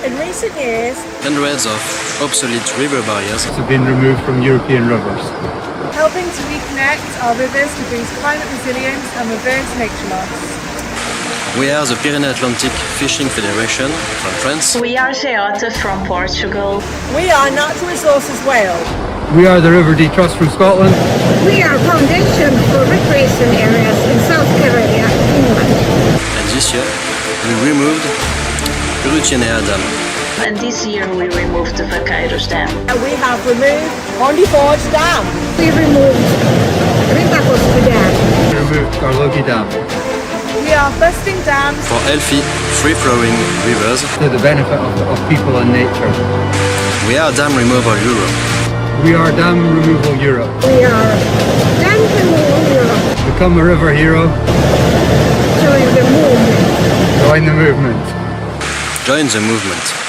In recent years, Hundreds of obsolete river barriers have been removed from European rivers. helping to reconnect our rivers to boost climate resilience and reverse nature loss. We are the Pyrenees-Atlantic Fishing Federation from France. We are Geota from Portugal. We are Natural Resources Wales. We are the River Dee Trust from Scotland. We are Foundation for Recreation Areas in South Carolina, England. And this year, we removed Urutienea Dam. And this year we removed the Vaqueiros Dam. And we have removed Only Forge Dam. We removed Rintacosta Dam. We removed Garlogi Dam We are busting dams For healthy, free-flowing rivers, to the benefit of people and nature. we are Dam Removal Europe. We are Dam Removal Europe. We are Dam Removal Europe. Become a river hero. Join the movement. Join the movement. Join the movement.